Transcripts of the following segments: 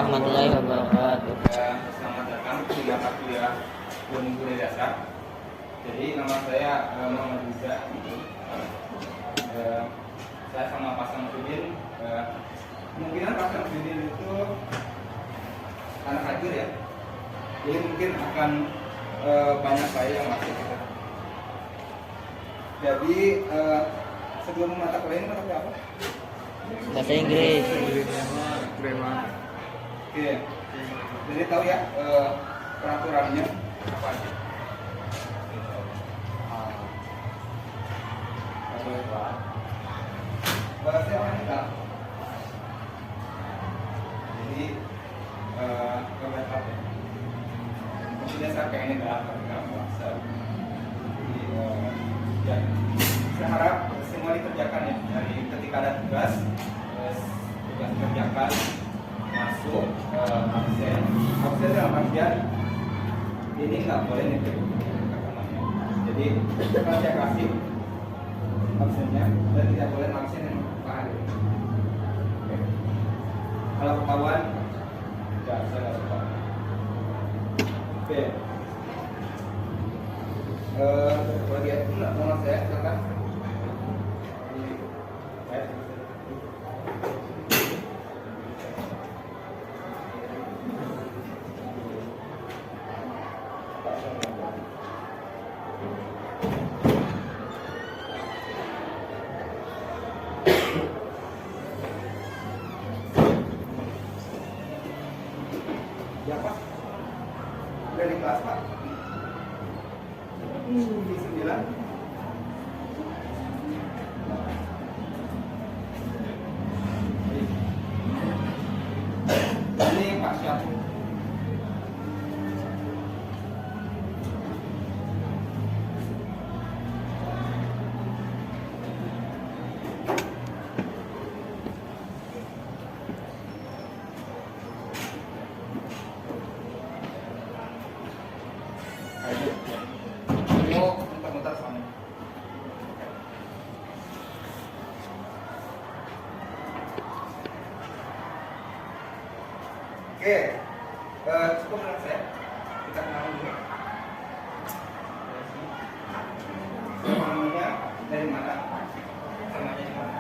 warahmatullahi wabarakatuh. Selamat datang di mata kuliah Ilmu Budaya Dasar. Jadi nama saya Muhammad Riza. Saya sama Pak Samsudin. Kemungkinan Pak Samsudin itu anak hadir ya. Jadi mungkin akan banyak saya yang masuk. Jadi sebelum mata kuliah ini mata kuliah apa? Bahasa Inggris. Oke. Jadi tahu ya peraturannya apa aja? Bahasa apa nih? Jadi beberapa maksudnya saya pengen dalam bahasa. Jadi ya, saya harap semua dikerjakan ya dari ketika ada tugas kerjakan masuk absen dalam artian ini nggak boleh nitip. Jadi kalau saya kasih absennya dan tidak boleh absen yang hari. Kalau ketahuan tidak saya nggak suka. Oke. Kalau dia itu nggak mau saya silakan. Ya Pak, dari kelas Pak. Di 9. Ini Pak Syafri. Muter-muter sama. Oke, cukup dengan saya. Kita kenalan dulu. Namanya dari mana? Namanya di mana?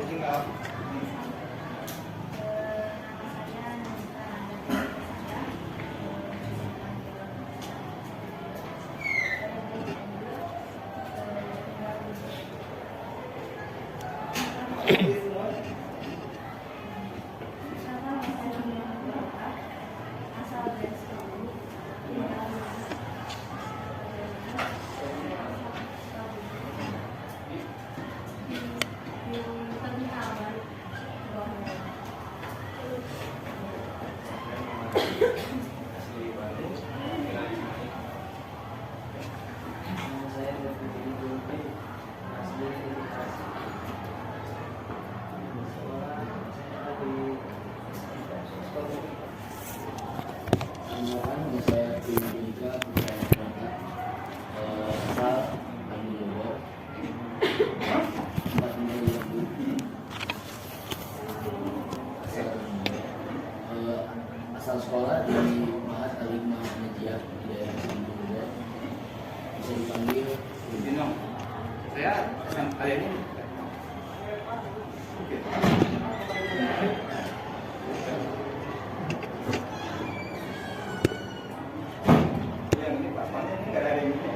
Tinggal asal sekolah di Mahat Alim Muhammadiyah di daerah Bandung, bisa dipanggil Dino. Saya kali ini. Oke. Yang ini Pak Pan ini nggak ada yang ini.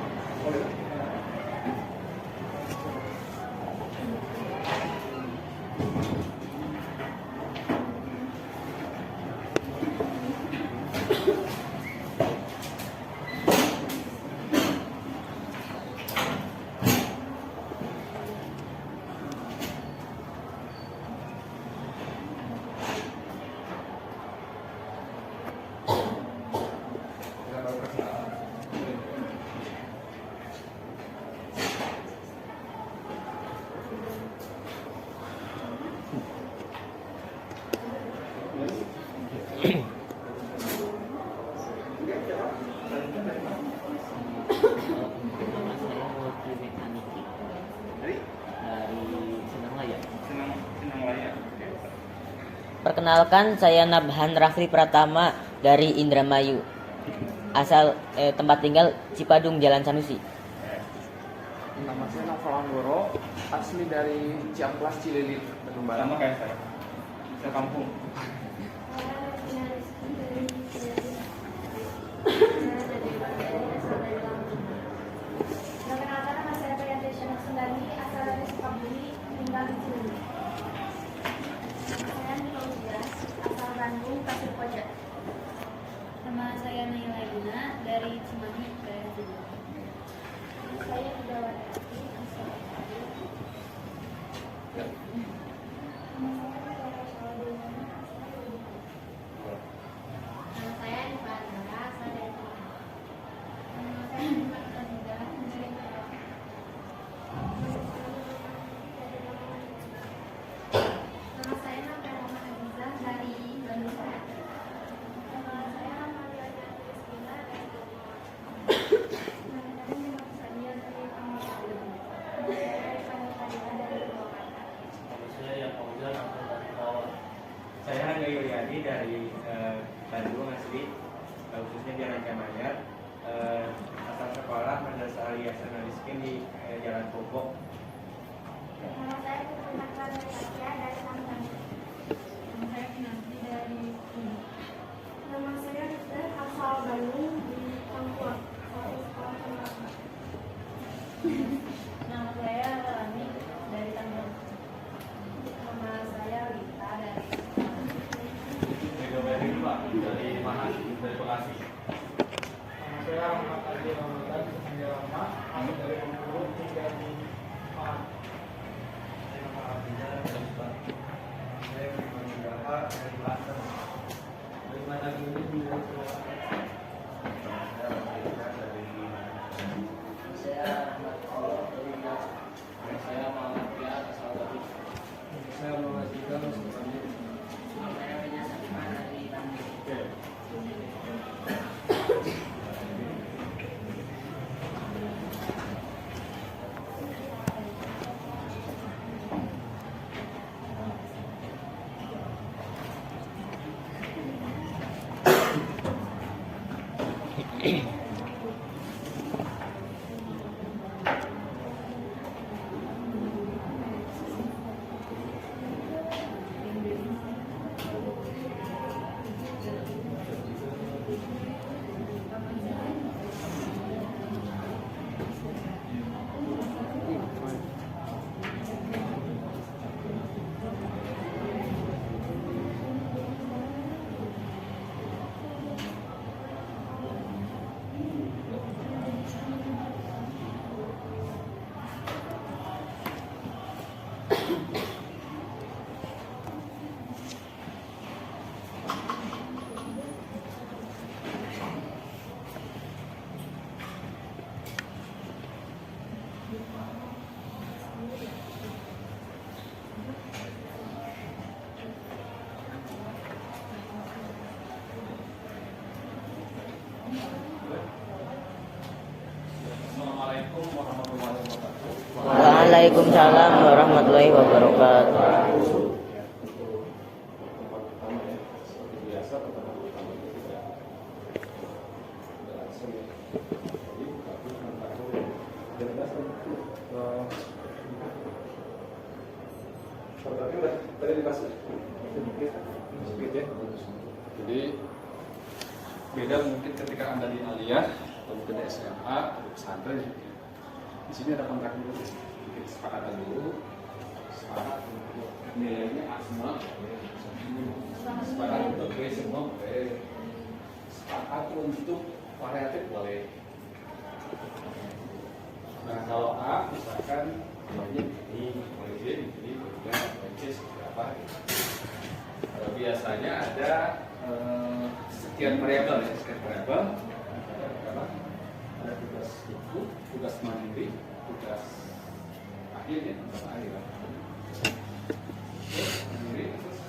Perkenalkan, saya Nabhan Rafli Pratama dari Indramayu. Asal tempat tinggal Cipadung, Jalan Sanusi. Nama saya Novel Anggoro, asli dari Ciamplas, Cililin, Bandung Barat. Sama kayak saya. Saya kampung. Perkenalkan, nama saya Priyanti Sundari, asal dari Sukabumi, tinggal di Cililin. Saya Niko Wijaya, asal Bandung, Pasir Koja. Nama saya Naila Yuna dari Cimahi, daerah Cimahi. Saya Widawati, asal Bandung. Nama saya Nifa Andara, asal dari Cimahi. Nama saya Nifa Andara, dari Cimahi. Nama saya Nafia Muhammad Azizah dari Bandung Barat. Nama saya Amalia Kristina dari Nama saya Nima Kusania dari Pamekasan. Nama saya Rika Nurhadira dari Purwakarta. Saya Angga Yuliani dari Bandung asli, khususnya di Rancamaya. Asal sekolah Madrasah Yayasan Al-Miskin di Jalan Popok. Nama saya Putri Matra dari Asia dari Tangerang. Nama saya Kinanti dari Sini. Nama saya Rizda asal Bandung di Tangkuak. Saya sekolah Tangerang. Nama saya Rani dari Tangerang. Nama saya Lita dari Dari mana? Dari Bekasi. Nama saya Ahmad Adi Ramadan, dari Lama, asli dari Bengkulu, tinggal di Malang. Saya Ahmad Awal dari Riau. Saya Muhammad Fiat, asal Garut. Saya Muhammad Tika, asal Bandung. Saya Rina Salimana dari Bandung. Assalamualaikum warahmatullahi wabarakatuh. Waalaikumsalam warahmatullahi wabarakatuh. Seperti biasa pertama kita langsung tapi udah tadi dikasih sedikit ya. Jadi beda mungkin ketika Anda di aliyah atau mungkin di SMA atau pesantren. Di sini ada kontrak dulu, bikin kesepakatan dulu, sepakat untuk nilainya A semua, sepakat untuk B semua, sepakat untuk variatif boleh. Nah kalau A misalkan nilainya ini, boleh B, ini, boleh C seperti apa? Biasanya ada sekian variabel ya, sekian variabel. Ada tugas itu, tugas mandiri, tugas akhir ya, tugas akhir. Mandiri, terus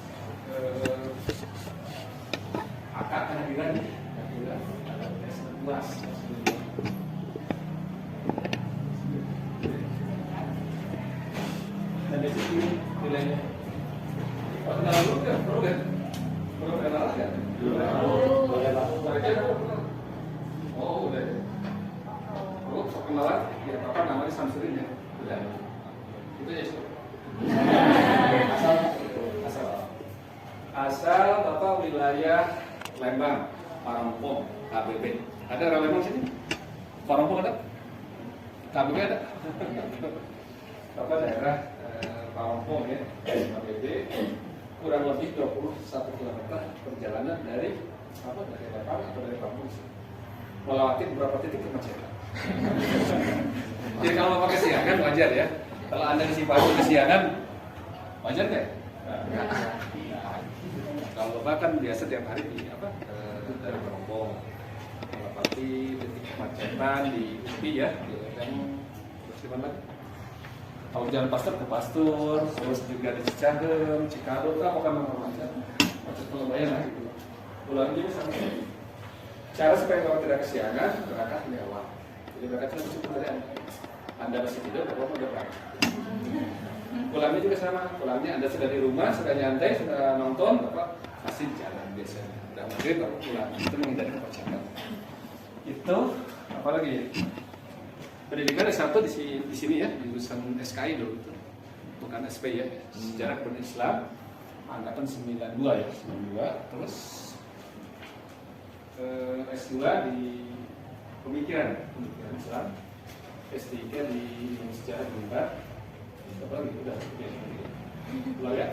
akad kehadiran, ada tes 11. Dan di sini nilainya. Kalau kita lalu kan, perlu kan? Boleh Pak. Oh udah. Oh kenalan, ya Bapak namanya Samsudin ya. Udah. Itu ya. Asal Bapak wilayah Lembang, Parongpong, KBP. Ada orang Lembang sini? Parongpong ada? KBP ada? Bapak daerah Parongpong ya, KBP. Kurang lebih 21 km perjalanan dari Lembang atau dari Parongpong. Melewati beberapa titik kemacetan. Jadi kalau Bapak kesiangan wajar ya. Kalau Anda di Cipaku kesiangan, wajar nggak? Kalau Bapak kan biasa tiap hari di dari Parongpong, melewati titik kemacetan di UPI ya, di Lembang, terus di mana? Kalau jalan Pasteur ke Pasteur, terus juga di Cicahem, Cikarut, apakah macet Pelabuhan lah gitu. Pulang juga sama. Cara supaya Bapak tidak kesiangan, berangkat lewat. Jadi berangkat itu cukup dari Anda masih tidur, Bapak udah berangkat. Pulangnya juga sama, pulangnya Anda sudah di rumah, sudah nyantai, sudah nonton, Bapak masih jalan biasanya. Udah maghrib baru pulang, itu menghindari kemacetan. Itu apalagi ya? Pendidikan S1 di sini ya, di jurusan SKI dulu itu. Bukan SP ya, Sejarah Kebudayaan Islam angkatan 92 ya, 92. Terus S2 di Pemikiran Islam, S3 di Sejarah Dunia. Apa lagi udah pulang ya?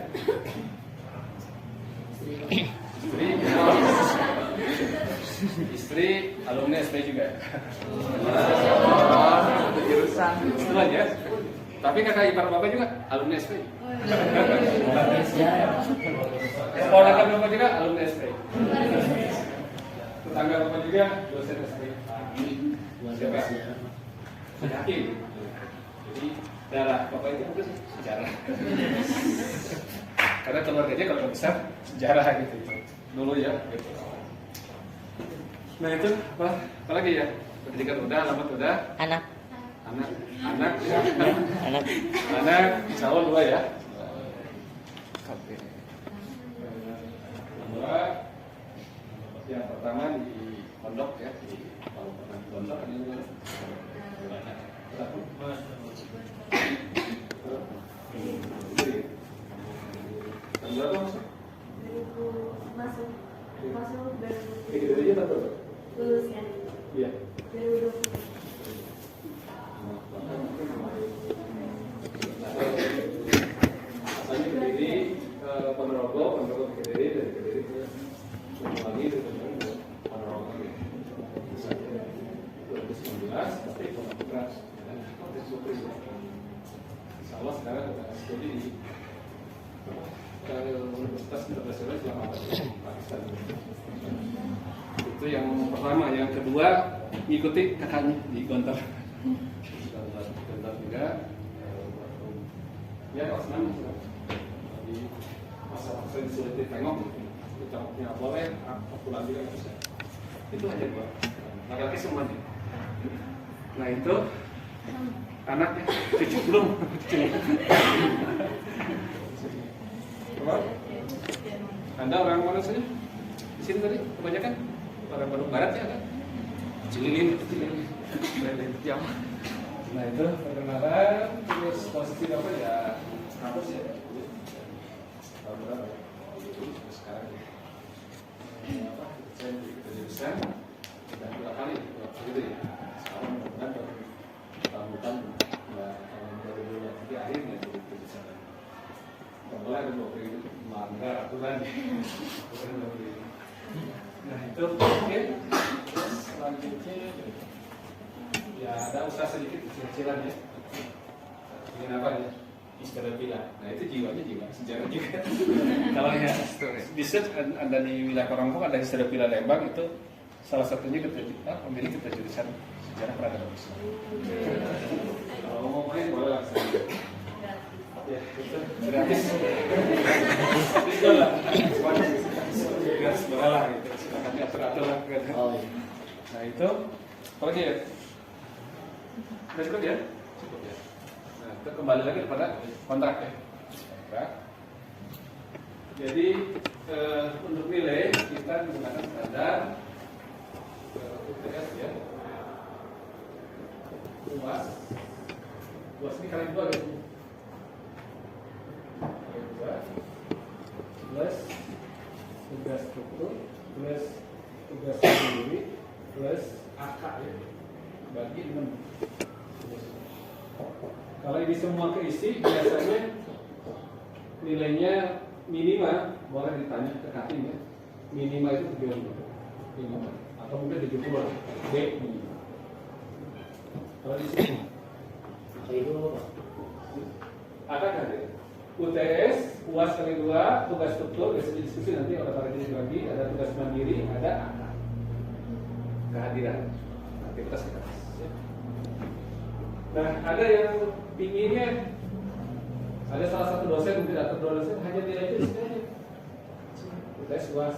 Istri alumni SP juga. Jurusan setelah ya. Tapi kakak ipar Bapak juga alumni SP. Ponakan Bapak juga alumni SP. Tetangga Bapak juga dosen SP. Siapa? Yakin. Jadi darah Bapak itu mungkin sejarah. Karena keluarganya kalau besar sejarah gitu dulu ya. Gitu. Nah itu apa lagi ya? Pendidikan udah, alamat udah. Anak. Ya. Anak, insya Allah 2 ya. Dua. Yang pertama di pondok ya, di pondok ini. Berapa masuk? Masuk Dari berapa? lulusnya Iya. 2020. Asalnya Kediri, Ponorogo ke Kediri, dari Kediri ke lagi ke Ponorogo. 2019 pasti Ponorogo. Insya Allah sekarang kita studi di Universitas Internasional Islam Pakistan. Itu yang pertama. Yang kedua mengikuti kakaknya di Gontor. Gontor juga. Ya kalau senang di masa-masa sulit ditengok, ucapnya boleh, pulang juga nggak bisa. Itu aja gua. Laki-laki semuanya. Nah itu anaknya cucu belum. Anda orang mana saja? Di sini tadi kebanyakan orang Bandung Barat ya kan? Cililin. Jam. Nah itu perkenalan, terus posisi apa ya? Kampus ya? Tahun berapa? Sekarang apa? Saya di jurusan sudah 2 kali gitu ya. Sekarang mudah-mudahan tahun depan tahun 2023 akhirnya jadi jurusan. Mulai ada 2 kali melanggar aturan. Nah itu oke. Selanjutnya ya ada usaha sedikit kecil-kecilan ya. Ini apa ya? Historia. Nah itu jiwanya jiwa sejarah juga. Kalau ya di search Anda di wilayah Parongpong ada Historia Lembang itu salah satunya pemilik kita jurusan sejarah peradaban Islam. Kalau mau main boleh langsung. Ya itu gratis. Itu lah. Gratis boleh lah gitu. Silakan diatur-atur lah. Nah itu apa lagi ya? Udah cukup ya? Cukup ya. Nah, kita kembali lagi kepada kontrak ya. Kontrak. Jadi untuk nilai kita menggunakan standar UTS ya. UAS ini kali 2 gitu. Kali 2 plus tugas struktur plus tugas sendiri plus AK ya, bagi 6. Kalau ini semua keisi, biasanya nilainya minimal, boleh ditanya ke cutting ya, minimal itu 70 minimal, atau mungkin 70 D minimal. Kalau di sini itu ada kan ya? UTS, UAS kali 2, tugas struktur, biasa diskusi nanti oleh para jenis lagi, ada tugas mandiri, ada AK. Kehadiran, aktivitas kita. Nah, ada yang pinginnya, ada salah satu dosen, mungkin atau dua dosen, hanya nilai itu saja. UTS, UAS,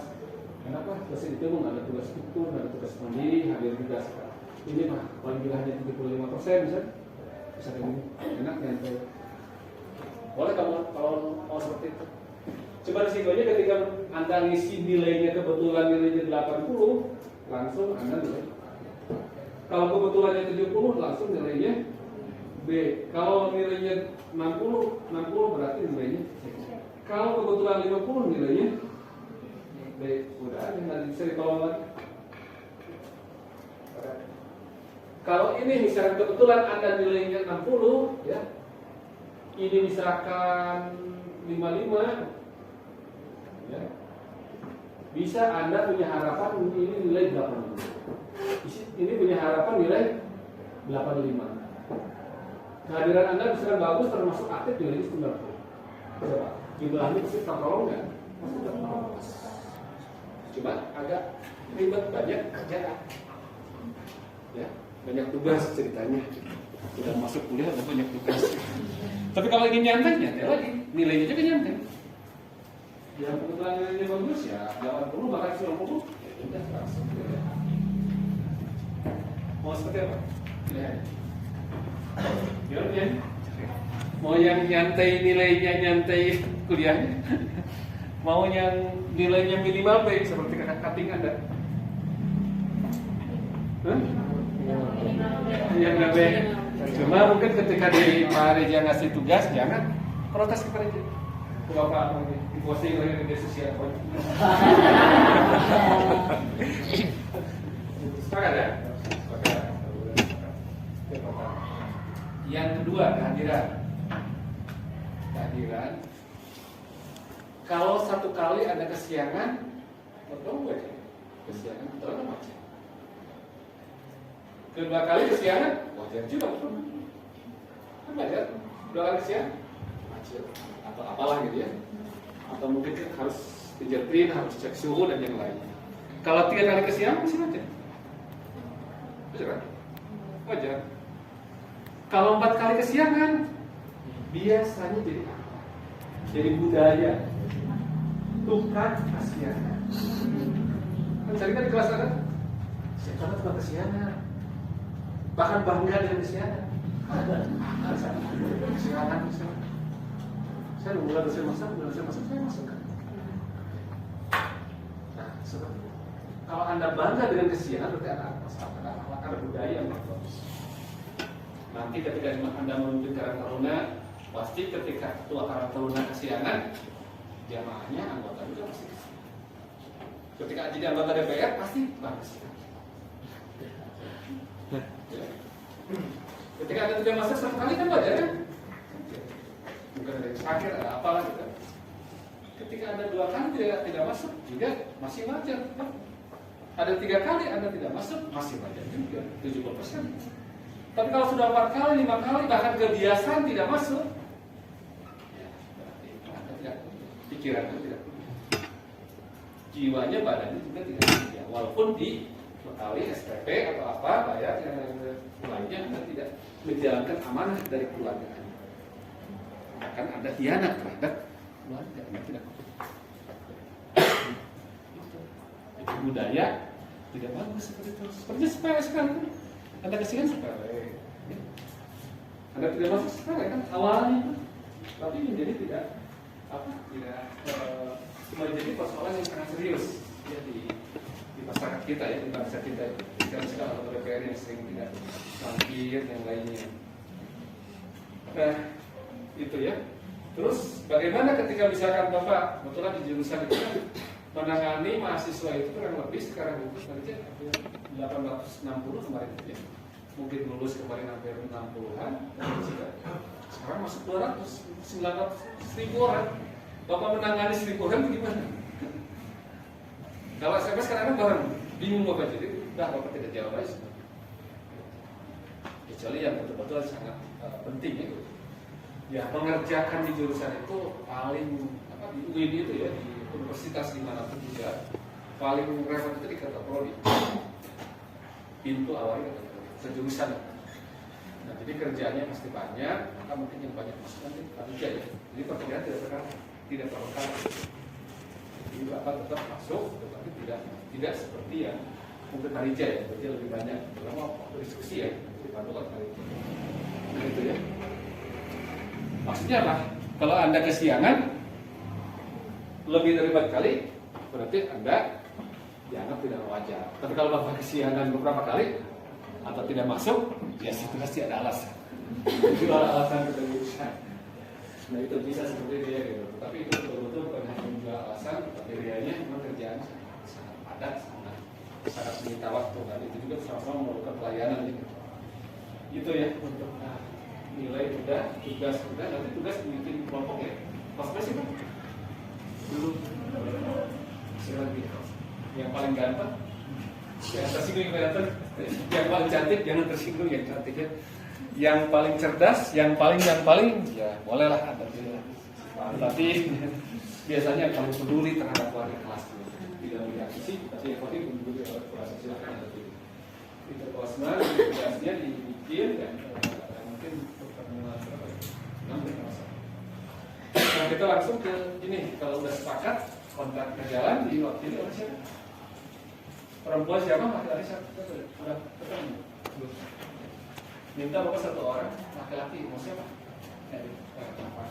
kenapa? Terus itu ada tugas struktur, ada tugas mandiri, hadir juga sekarang. Ini mah, paling bila hanya 75% bisa begini, enak ya. Boleh kalau mau seperti itu. Coba risikonya ketika Anda ngisi nilainya kebetulan nilainya 80, langsung Anda nilai. Kalau kebetulannya 70, langsung nilainya B. Kalau nilainya 60 berarti nilainya C. Kalau kebetulan 50 nilainya B. Udah ada, nggak bisa ditolong lagi. Kalau ini misalkan kebetulan Anda nilainya 60, ya. Ini misalkan 55, ya. Bisa Anda punya harapan ini nilai 85. Ini punya harapan nilai 85. Kehadiran Anda misalkan bagus, termasuk aktif nilainya 90. Coba jumlahnya pasti tertolong nggak? Pasti tertolong. Coba agak ribet, banyak kerjaan, ya, banyak tugas ceritanya. Sudah masuk kuliah ada banyak tugas. Tapi kalau ingin nyantai lagi, nilainya juga nyantai. Yang kebetulan nilainya bagus ya 80 bahkan 90, ya udah langsung. Mau seperti apa? Ya. Mau yang nyantai nilainya nyantai kuliahnya, mau yang nilainya minimal B seperti kakak cutting Anda. Yang nggak B. Cuma mungkin ketika di Pak Reja ngasih tugas, jangan protes ke Pak Reja. Ke Bapak di posting lagi di media sosial. Sepakat ya? Sepakat. Yang kedua, kehadiran. Kalau satu kali ada kesiangan, potong aja. Kesiangan, potong aja. Kedua kali kesiangan, wajar juga. Kan wajar. Dua kali kesiangan, wajar. Atau apalah gitu ya. Atau mungkin harus dijetrin, harus cek suhu dan yang lain. Kalau 3 kali kesiangan, masih wajar. Wajar kan? Wajar. Kalau 4 kali kesiangan, biasanya jadi apa? Jadi budaya. Tukar kesiangan. Kan sering kan di kelas ada? Saya karena tukar kesiangan. Bahkan bangga dengan kesiangan. Ada kesiangan. Saya mulai dosen masak, saya masuk kan. Nah, seperti itu. Kalau Anda bangga dengan kesiangan, berarti ada masalah, ada budaya yang bagus. Nanti ketika Anda memimpin Karang Taruna, pasti ketika ketua Karang Taruna kesiangan, jamaahnya anggota juga pasti kesiangan. Ketika jadi anggota DPR, pasti bagus. Ketika Anda tidak masuk satu kali kan wajar kan? Bukan ada yang sakit, ada apalah gitu. Ketika Anda 2 kali tidak masuk juga masih wajar kan? Ada 3 kali Anda tidak masuk masih wajar juga 70%. Tapi kalau sudah 4 kali, 5 kali bahkan kebiasaan tidak masuk, ya berarti Anda tidak, pikiran Anda tidak, jiwanya badannya juga tidak sedia. Walaupun di kali SPP atau apa bayar yang lainnya Anda tidak menjalankan amanah dari keluarga Anda. Akan ada hianat terhadap keluarga Anda tidak. Itu budaya tidak bagus seperti itu. Seperti sepele sekali. Anda kesian sepele. Anda tidak masuk sepele kan awalnya, tapi menjadi tidak apa? Tidak menjadi persoalan yang sangat serius ya di masyarakat kita ya, di bangsa kita. Sekarang sekarang ada DPR yang sering tidak mangkir yang lainnya. Nah, itu ya. Terus bagaimana ketika misalkan Bapak kebetulan di jurusan itu kan menangani mahasiswa itu kurang lebih sekarang itu saja 860 kemarin ya. Mungkin lulus kemarin hampir 60-an, sekarang masuk 900 ribu orang. Bapak menangani 1000 orang bagaimana? Kalau saya sekarang orang bingung Bapak, jadi Bapak tidak jawab aja. Kecuali yang betul-betul sangat penting itu. Ya, mengerjakan di jurusan itu paling di UIN itu ya, di universitas dimanapun juga paling relevan itu di kata prodi. Pintu awalnya kata prodi, sejurusan. Nah, jadi kerjanya pasti banyak, maka mungkin yang banyak masuk nanti panitia ya. Jadi pekerjaan tidak terlalu. Jadi Bapak tetap masuk, tetapi tidak seperti yang mungkin panitia ya, berarti lebih banyak. Kalau mau diskusi ya, dibantu oleh panitia. Nah, itu ya. Maksudnya apa? Kalau Anda kesiangan lebih dari 4 kali, berarti Anda dianggap tidak wajar. Tapi kalau Bapak kesiangan beberapa kali atau tidak masuk, ya itu pasti ada alasan. Itu alasan keterusan. Nah itu bisa seperti dia gitu. Tapi itu betul-betul bukan hanya juga alasan, tapi realnya memang kerjaan sangat padat, sangat menyita waktu. Dan itu juga sama-sama memerlukan pelayanan gitu. Itu ya untuk nilai udah, tugas udah, nanti tugas bikin kelompok ya. Pas sih Pak? Belum. Silakan gitu. Yang paling gampang, yang tersinggung yang paling cantik, jangan tersinggung yang cantik ya. Yang paling cerdas, yang paling ya bolehlah ada. Tapi biasanya yang paling peduli terhadap warga kelas tidak bereaksi, tapi yang paling peduli terhadap kelas silakan ada. Itu kosma, tugasnya dibikin dan mungkin pertemuan berapa ya? 6 Nah kita langsung ke ini, kalau udah sepakat kontrak berjalan di waktu ini oleh siapa? Perempuan siapa? Laki-laki siapa? Udah ketemu? Minta Bapak 1 orang laki-laki, mau siapa? Apa?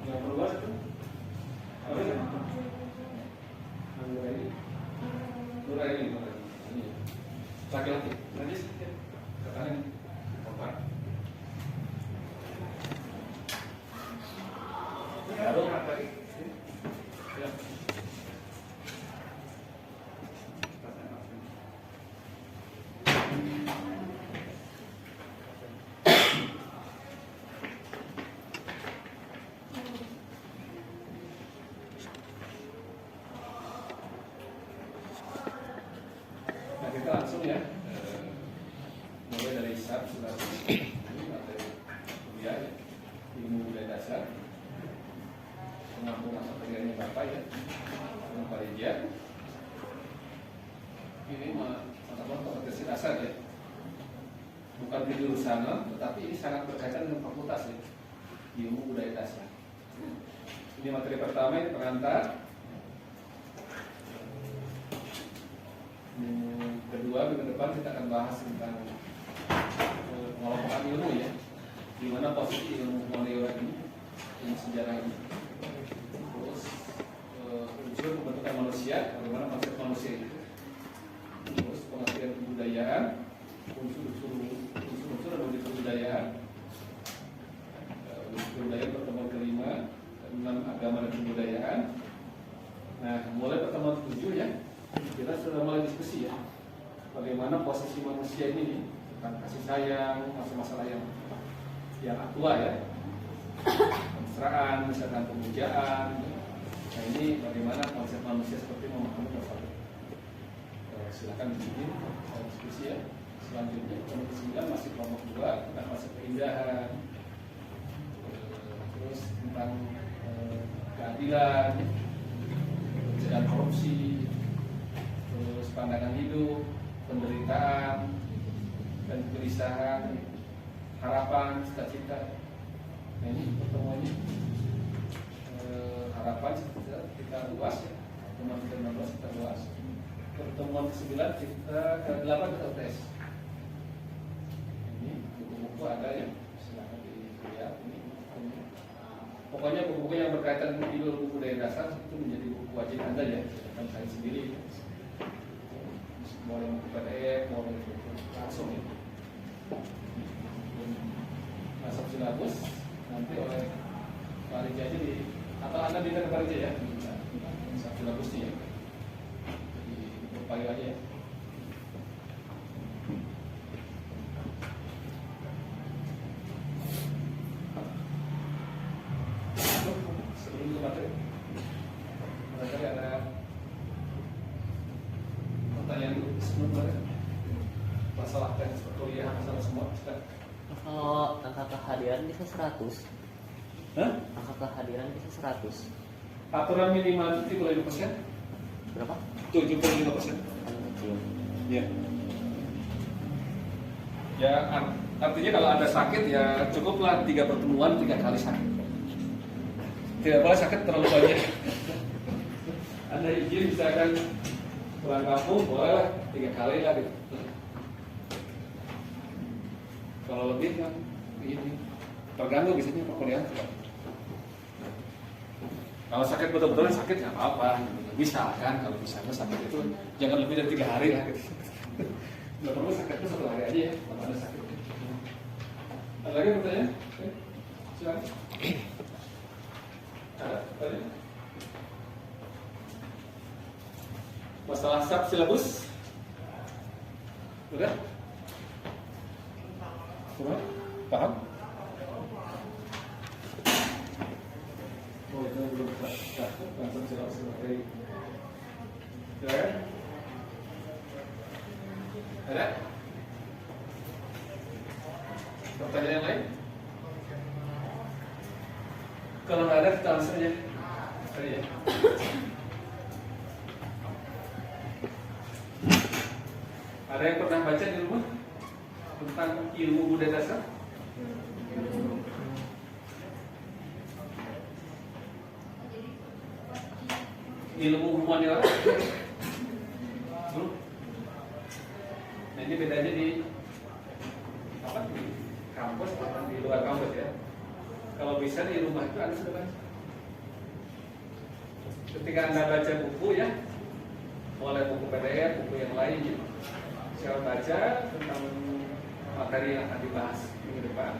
Yang perempuan itu? Apa ya? Nuraini. Laki-laki. Nanti katakan ini. Kompak. Lalu lagi. Ya. Nah kita langsung ya. Mulai dari SAP sudah ini materi kuliah ya, ilmu budaya dasar, pengampungan materialnya Bapak ya, dengan Pak Rijal. Ini mata-mata kompetensi dasar ya, bukan di jurusan, tetapi ini sangat berkaitan dengan fakultas ya, ilmu budaya dasar. Ini materi pertama, ini pengantar. Kedua, minggu depan kita akan bahas tentang pengelompokan ilmu ya, di mana posisi ilmu humaniora ini, ilmu sejarah ini. Terus unsur pembentukan manusia, bagaimana konsep manusia itu. Terus pengertian kebudayaan, unsur-unsur dan wujud kebudayaan. Wujud kebudayaan pertemuan kelima, 6 agama dan kebudayaan. Nah, mulai pertemuan 7 ya, kita sudah mulai diskusi ya, bagaimana posisi manusia ini tentang kasih sayang, masalah-masalah yang aktual ya, kemesraan, misalkan pemujaan. Nah ini bagaimana konsep manusia seperti memahami masalah. Silakan di sini diskusi ya. Selanjutnya kelompok 9 masih kelompok 2 tentang konsep keindahan, terus tentang keadilan, pencegahan korupsi, terus pandangan hidup, penderitaan dan kegelisahan, harapan, cita-cita. Nah ini pertemuannya harapan kita luas ya, pertemuan ke-16 kita luas, pertemuan ke-9 kita ke-8 kita tes. Ini buku-buku ada ya, silakan dilihat ini. Pokoknya buku-buku yang berkaitan dengan ilmu budaya dasar itu menjadi buku wajib Anda ya. Sedangkan saya sendiri mau buku PDF, mau buku langsung ya. Masuk silabus nanti oleh Pak Rija aja di atau Anda minta ke Pak Rija ya. Masuk silabusnya ya. Jadi berupaya aja ya. Sebelum ke materi, barangkali ada pertanyaan dulu sebelum materi. Masalah teknis perkuliahan, masalah semua. Kalau angka kehadiran bisa 100. Hah? Angka kehadiran bisa 100. Aturan minimal 75%? Berapa? 75%. Kecil. Ya. Ya, artinya kalau Anda sakit ya cukuplah 3 pertemuan 3 kali sakit. Tidak boleh sakit terlalu banyak. Anda izin misalkan pulang kampung bolehlah 3 kali lah gitu. Kalau lebih kan ini terganggu biasanya perkuliahan. Kalau sakit betul-betul sakit nggak apa-apa, bisa kan? Kalau misalnya sakit itu jangan lebih dari 3 hari lah. Gitu. Nggak perlu sakit itu 1 hari aja ya, kalau ada sakit. Ada lagi pertanyaan? Oke, silakan. Ada pertanyaan? Masalah sub silabus? Udah? Semua? Paham? Oh, itu belum langsung silabus materi. Silakan. Ada? Pertanyaan yang lain? Kalau nggak ada kita langsung aja. Tadi ya. Ada yang pernah baca di rumah tentang ilmu budaya dasar? Ilmu humaniora? Belum? Nah ini bedanya di apa? Di kampus atau di luar kampus ya? Kalau bisa di rumah itu Anda sudah baca. Ketika Anda baca buku ya, mulai buku PDF, buku yang lain gitu. Saya baca tentang materi yang akan dibahas minggu depan.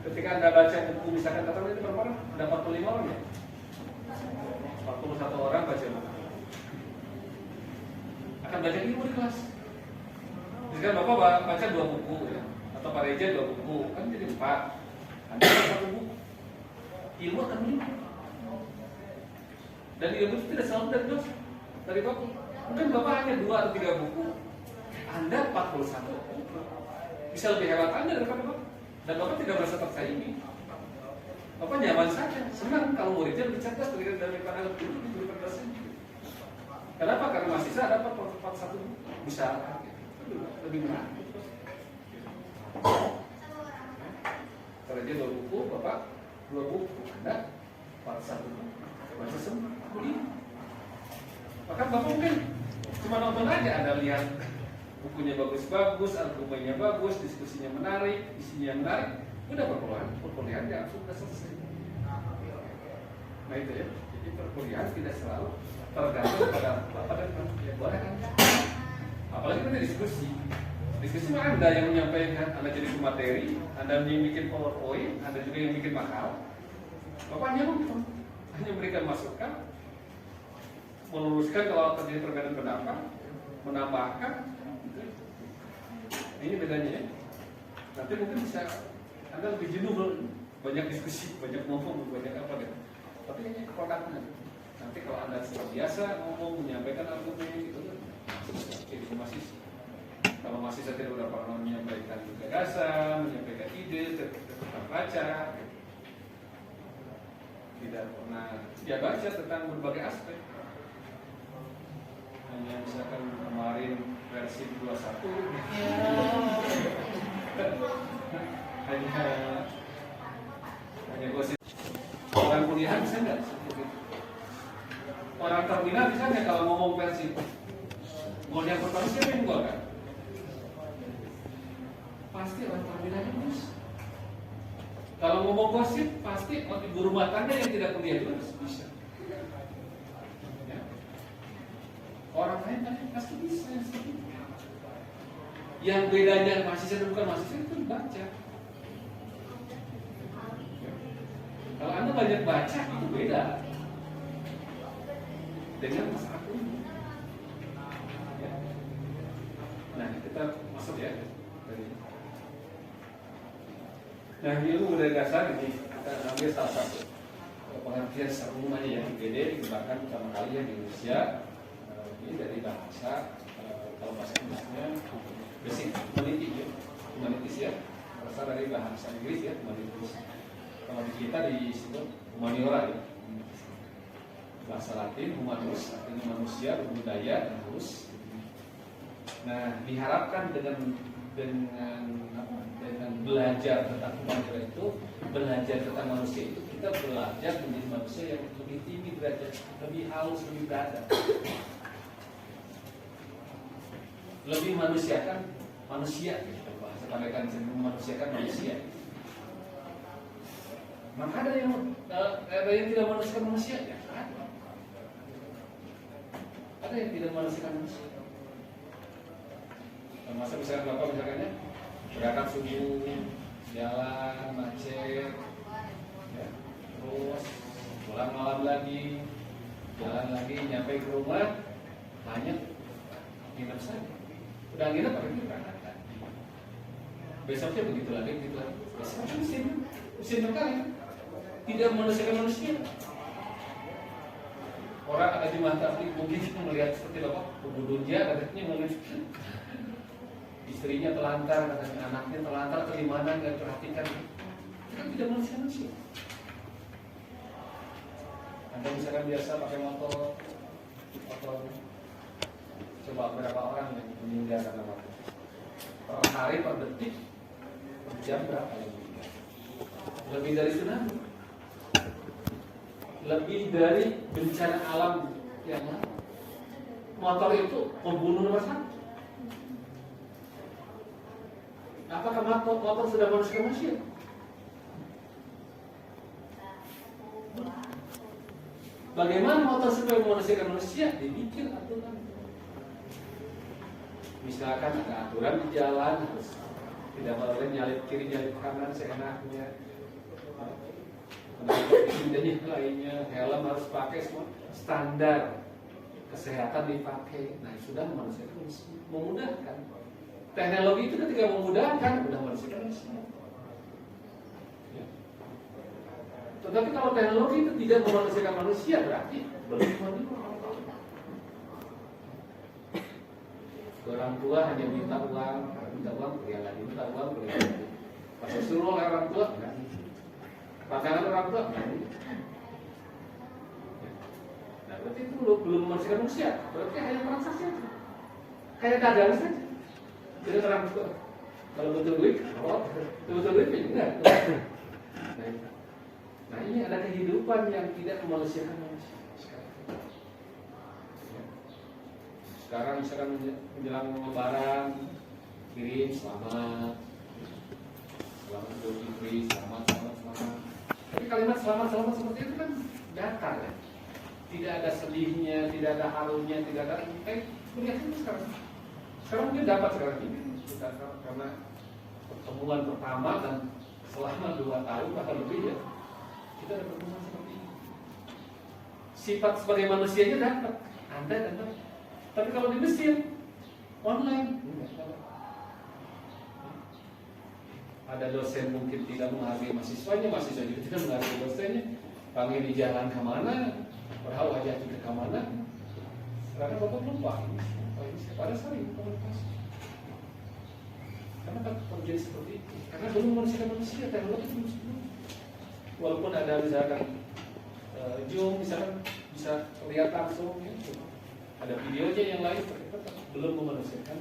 Ketika Anda baca buku, misalkan katakan itu berapa orang? Ada 45 orang ya? 41 orang baca buku. Akan baca ilmu di kelas. Misalkan Bapak baca 2 buku ya, atau Pak Reja 2 buku, kan jadi 4. Anda baca 1 buku. Ilmu akan meningkat. Dan ilmu itu tidak selalu dari Bapak. Mungkin Bapak hanya 2 atau 3 buku. Anda 41 buku. Bisa lebih hebat Anda daripada Bapak. Dan Bapak tidak merasa tersaingi. Bapak nyaman saja, senang kalau muridnya lebih cerdas daripada guru di guru dosen. Kenapa? Karena mahasiswa dapat 41 buku. Bisa lebih menarik. Kalau dia 2 buku, Bapak 2 buku. Anda 41 buku. Baca semua. Maka Bapak mungkin cuma nonton aja, Anda lihat bukunya bagus-bagus, argumennya bagus, diskusinya menarik, isinya menarik, udah perkuliahan ya sudah selesai. Nah itu ya, jadi perkuliahan tidak selalu tergantung pada Bapak dan Bapak. Ya boleh kan? Apalagi kita diskusi. Diskusi mah Anda yang menyampaikan, Anda jadi pemateri, Anda yang bikin PowerPoint, Anda juga yang bikin makal. Bapak hanya memberikan masukan, meluruskan kalau terjadi perbedaan pendapat, menambahkan. Ini bedanya ya. Nanti mungkin bisa Anda lebih jenuh, banyak diskusi, banyak ngomong, banyak apa gitu. Tapi ini produknya. Nanti kalau Anda biasa ngomong, menyampaikan argumen gitu kan, itu masih. Kalau masih saya tidak pernah menyampaikan gagasan, menyampaikan ide, tetap baca. Tidak pernah ya baca tentang berbagai aspek. Hanya misalkan kemarin versi 21 hanya gosip. Orang kuliah bisa nggak? Orang terminal bisa nggak kalau ngomong versi? Gol yang pertama siapa yang gol kan? Pasti orang terminalnya bagus. Kalau ngomong gosip pasti ibu rumah tangga yang tidak kuliah juga harus bisa. Ya. Orang lain pasti bisa. Yang bedanya mahasiswa dan bukan mahasiswa itu baca. Kalau Anda banyak baca itu beda dengan Mas Aku. Ya. Nah kita masuk ya. Nah ilmu budaya dasar ini kita ambil salah satu pengertian secara umum aja ya. IPD dikembangkan pertama kali ya di Indonesia. Ini dari bahasa kalau bahasa Inggrisnya basic humanity ya, humanities ya, berasal dari bahasa Inggris ya, humanities. Kalau di kita disebut humaniora ya, bahasa Latin humanus artinya manusia, budaya dan terus. Nah diharapkan dengan belajar tentang humaniora itu, belajar tentang manusia itu, kita belajar menjadi manusia yang lebih tinggi derajat, lebih halus, lebih beradab, lebih manusiakan manusia. Bahasa mereka memanusiakan manusia. Maka ada yang tidak manusiakan manusia ya? Ada yang tidak manusiakan manusia. Termasuk misalkan Bapak misalkannya berangkat subuh, jalan macet, ya, terus pulang malam lagi, jalan lagi, nyampe ke rumah, hanya nginep saja. Udah nginep pergi berangkat lagi. Besoknya begitu lagi. Besoknya mesin berkali. Tidak manusiakan manusia. Orang ada di mata mungkin melihat seperti Bapak, pembudurnya katanya melihat istrinya telantar, katanya anaknya telantar atau di mana nggak perhatikan. Itu kan tidak manusia. Anda misalkan biasa pakai motor, coba berapa orang yang meninggal karena motor? Per hari, per detik, per jam berapa yang meninggal? Lebih dari tsunami, lebih dari bencana alam yang lain. Motor itu pembunuh nomor satu. Apakah motor sudah manusia? Bagaimana motor supaya memanusiakan manusia? Dibikin aturan. Misalkan ada aturan di jalan, harus tidak boleh nyalip kiri, nyalip kanan seenaknya. Dan yang lainnya, helm harus pakai semua standar kesehatan dipakai. Nah, sudah memanusiakan manusia, memudahkan. Teknologi itu ketika memudahkan, sudah memanusiakan manusia. Tetapi kalau teknologi itu tidak memanusiakan manusia, berarti belum manusia. Orang tua hanya minta uang, kuliah lagi, minta uang, kuliah lagi. Pas suruh oleh orang tua, enggak. Pasangan orang tua, enggak. Nah, berarti itu belum memanusiakan manusia. Berarti hanya transaksi saja, kayak dagang saja. Jadi orang tua, kalau betul duit, betul duit enggak. Nah ini ada kehidupan yang tidak memanusiakan manusia sekarang misalkan menjelang lebaran kirim selamat Idul Fitri, selamat. Tapi kalimat selamat seperti itu kan datar ya. Tidak ada sedihnya, tidak ada harunya, tidak ada kuliah itu sekarang mungkin dapat sekarang ini kita karena pertemuan pertama dan selama 2 tahun bahkan lebih ya. Kita ada pertemuan seperti ini. Sifat sebagai manusianya dapat, Anda dapat. Tapi kalau di Mesir online, ada dosen mungkin tidak menghargai mahasiswanya, mahasiswa juga tidak menghargai dosennya. Panggil di jalan kemana, berhau aja juga kemana. Karena Bapak lupa ini pada sering komunikasi. Karena kan terjadi seperti itu. Karena belum manusia teknologi belum sebelum. Walaupun ada misalkan Zoom misalkan bisa lihat langsung ya, ada videonya yang lain, ternyata belum memanusiakan.